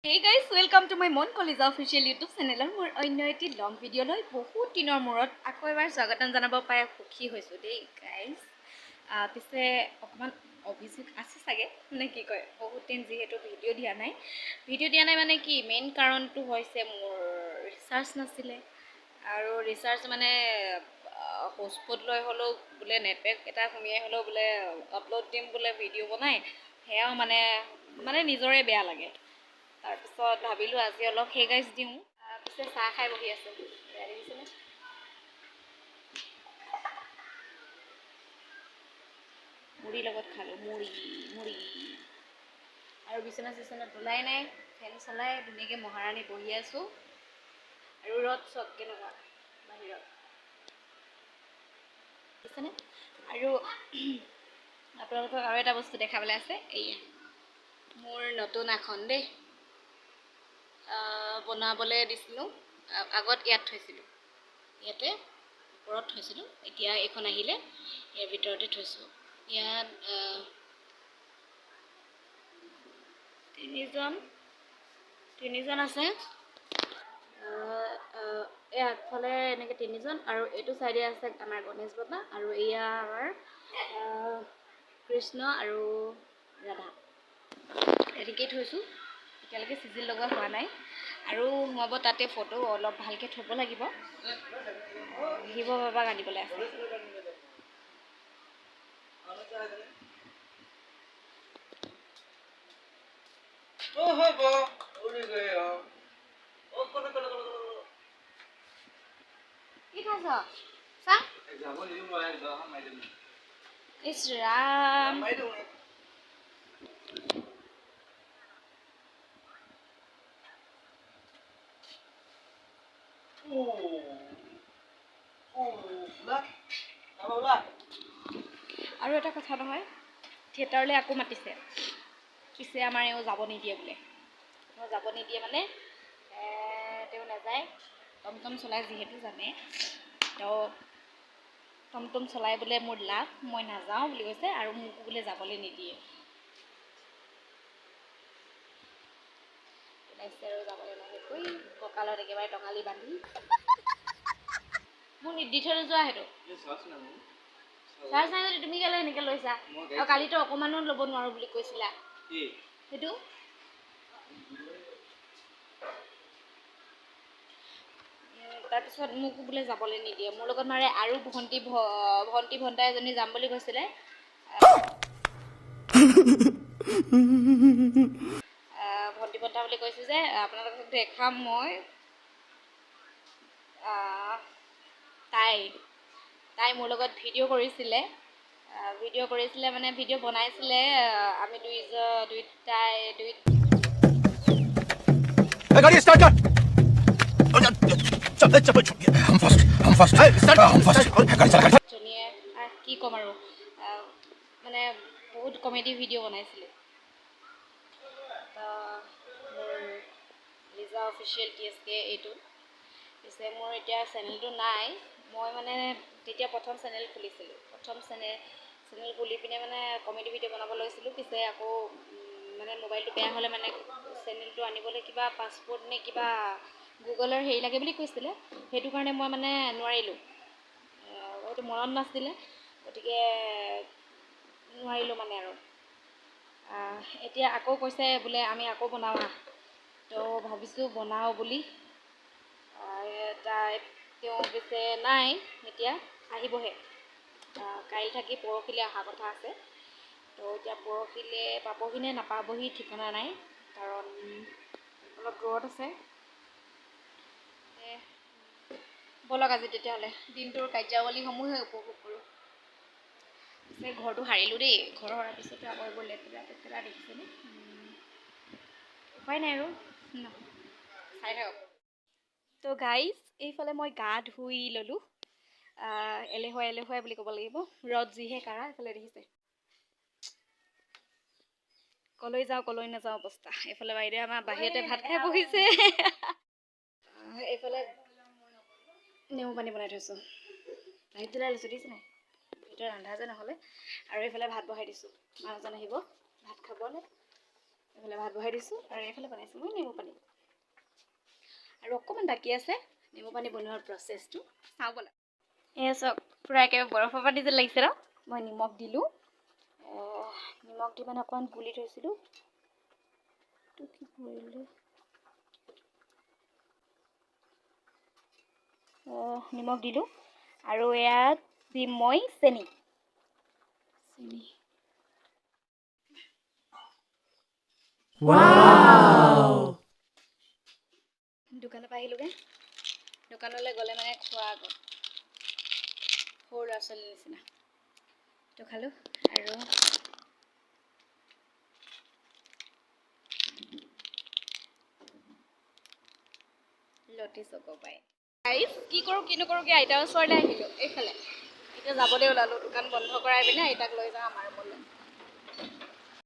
Hey guys, welcome to my Mon College official YouTube channel. মোৰ অন্য এটি long video' লৈ বহুত দিনৰ মূৰত আকৌ এবাৰ স্বাগতম জনাব পাই সুখী হৈছোঁ দেই গাইজ। পিছে অকমান অভিযোগ আছে চাগে নে কি কয়, বহুত দিন যিহেতু ভিডিঅ' দিয়া নাই মানে কি মেইন কাৰণটো হৈছে মোৰ ৰিচাৰ্জ নাছিলে আৰু ৰিচাৰ্জ মানে হটস্পট লৈ হ'লেও বোলে নেটপেক এটা সুমিয়াই হ'লেও বোলে আপলোড দিম বোলে ভিডিঅ' বনাই, সেয়াও মানে নিজৰে বেয়া লাগে। তাৰপিছত ভাবিলোঁ আজি অলপ সেই গাইজ দিওঁ। পিছে চাহ খাই বহি আছে, বেয়া দেখিছেনে? মুড়িৰ লগত খালোঁ, মুড়ি আৰু বিচনা তোলাই নাই, ফেন চলাই ধুনীয়াকৈ মহাৰাণী বহি আছোঁ। আৰু ৰ'দ চক কেনেকুৱা বাহিৰত বুজিছেনে? আৰু আপোনালোকক আৰু এটা বস্তু দেখাবলৈ আছে, এইয়া মোৰ নতুন আসন দেই। বনাবলৈ দিছিলোঁ, আগত ইয়াত থৈছিলোঁ, ইয়াতে ওপৰত থৈছিলোঁ, এতিয়া এইখন আহিলে ইয়াৰ ভিতৰতে থৈছোঁ। ইয়াত তিনিজন আছে। এই আগফালে এনেকৈ তিনিজন, আৰু এইটো চাইডে আছে আমাৰ গণেশ বাবা, আৰু এয়া আমাৰ কৃষ্ণ আৰু ৰাধা। এনেকেই থৈছোঁ, এতিয়ালৈকে চিজিল লগোৱা হোৱা নাই। আৰু সোমাব তাতে ফটো অলপ ভালকৈ থ'ব লাগিব। শিৱ বাবাক আনিবলৈ আছে। কি খাইছ? চাহ? ইছ ৰাম। আৰু এটা কথা নহয়, থিয়েটাৰলৈ আকৌ মাতিছে, পিছে আমাৰ এওঁ যাব নিদিয়ে বোলে। যাব নিদিয়ে মানে তেওঁ নাযায়, টমটম চলাই যিহেতু জানে, তেওঁ টমটম চলাই বোলে মোৰ লাভ, মই নাযাওঁ বুলি কৈছে, আৰু মোকো বোলে যাবলৈ নিদিয়ে। ওলাইছে আৰু যাবলৈ নহৈ কঁকালত একেবাৰে টঙালি বান্ধি মোক দি থৈ নোযোৱা সেইটো। চাৰ্জ নাই যদি তুমি কেলৈ এনেকৈ লৈছা? আৰু কালিতো অকণমানো ল'ব নোৱাৰোঁ বুলি কৈছিলা। সেইটো তাৰপিছত মোকো বোলে যাবলৈ নিদিয়ে, মোৰ লগত মাৰে। আৰু ভণ্টা এজনী যাম বুলি কৈছিলে, ভণ্টি ভণ্টা বুলি কৈছোঁ যে আপোনালোকক দেখাম মই। তাই মোৰ লগত ভিডিঅ' কৰিছিলে মানে ভিডিঅ' বনাইছিলে। আমি দুইটাই জনীয়ে কি ক'ম আৰু, মানে বহুত কমেডি ভিডিঅ' বনাইছিলোঁ। মোৰ লিজা অফিচিয়েল TSK এইটো। পিছে মোৰ এতিয়া চেনেলটো নাই। মই মানে তেতিয়া প্ৰথম চেনেল খুলিছিলোঁ, চেনেল খুলি পিনে মানে কমেডি ভিডিঅ' বনাব লৈছিলোঁ। পিছে আকৌ মানে মোবাইলটো বেয়া হ'লে মানে চেনেলটো আনিবলৈ কিবা পাছপৰ্ট নে কিবা গুগলৰ হেৰি লাগে বুলি কৈছিলে, সেইটো কাৰণে মই মানে নোৱাৰিলোঁ, হয়তো মনত নাছিলে, গতিকে নোৱাৰিলোঁ মানে। আৰু এতিয়া আকৌ কৈছে বোলে আমি আকৌ বনাওঁ আহ, তো ভাবিছোঁ বনাওঁ বুলি। তেওঁ পিছে নাই, এতিয়া আহিবহে। কাইলৈ থাকি পৰহিলৈ অহা কথা আছে। তো এতিয়া পৰহিলৈ পাবহি নে নাপাবহি ঠিকনা নাই, কাৰণ অলপ দূৰত আছে। ব'লক আজি তেতিয়াহ'লে দিনটোৰ কাৰ্যাৱলীসমূহে উপভোগ কৰোঁ। পিছে ঘৰটো সাৰিলোঁ দেই, ঘৰ সৰাৰ পিছতো আকৌ এইবোৰ লেতেৰা দেখিছেনে? উপায় নাই আৰু চাই থাকক। তো গাইজ, এইফালে মই গা ধুই ল'লোঁ। এলেহুৱাই বুলি ক'ব লাগিব, ৰ'দ যিহে কাঢ়া। এইফালে দেখিছে, কলৈ যাওঁ কলৈ নাযাওঁ অৱস্থা। এইফালে বাইদেৱে আমাৰ বাহিৰতে ভাত খাই বহিছে। এইফালে নেমু পানী বনাই থৈছোঁ, লাইট জ্বলাই লৈছোঁ, দিছে নাই ভিতৰত আন্ধাৰ যে নহ'লে। আৰু এইফালে ভাত বহাই দিছোঁ, মানুহজন আহিব ভাত খাবলৈ। এইফালে ভাত বহাই দিছোঁ আৰু এইফালে বনাইছোঁ মই নেমু পানী আৰু অকণমান বাকী আছে নেমু পানী বনোৱাৰ প্ৰচেছটো চাওঁ ব'লা এয়া চাওক পূৰা একেবাৰে বৰফৰ পানী যেন লাগিছে ন মই নিমখ দিলোঁ নিমখ দি মানে অকণমান গুলি থৈছিলোঁ এইটো কি কৰিলে নিমখ দিলোঁ আৰু ইয়াত দিম মই চেনি দোকানৰ পৰা আহিলোঁগৈ দোকানলৈ গ'লে মানে খোৱা আগত সৰু ল'ৰা ছোৱালীৰ নিচিনা এইটো খালোঁ আৰু লটি চকো পাই কি কৰোঁ কি নকৰোঁ কি আইতাৰ ওচৰলৈ আহিলোঁ এইফালে এতিয়া যাবলৈ ওলালোঁ দোকান বন্ধ কৰাই পিনে আইতাক লৈ যাওঁ আমাৰ ৰুমলৈ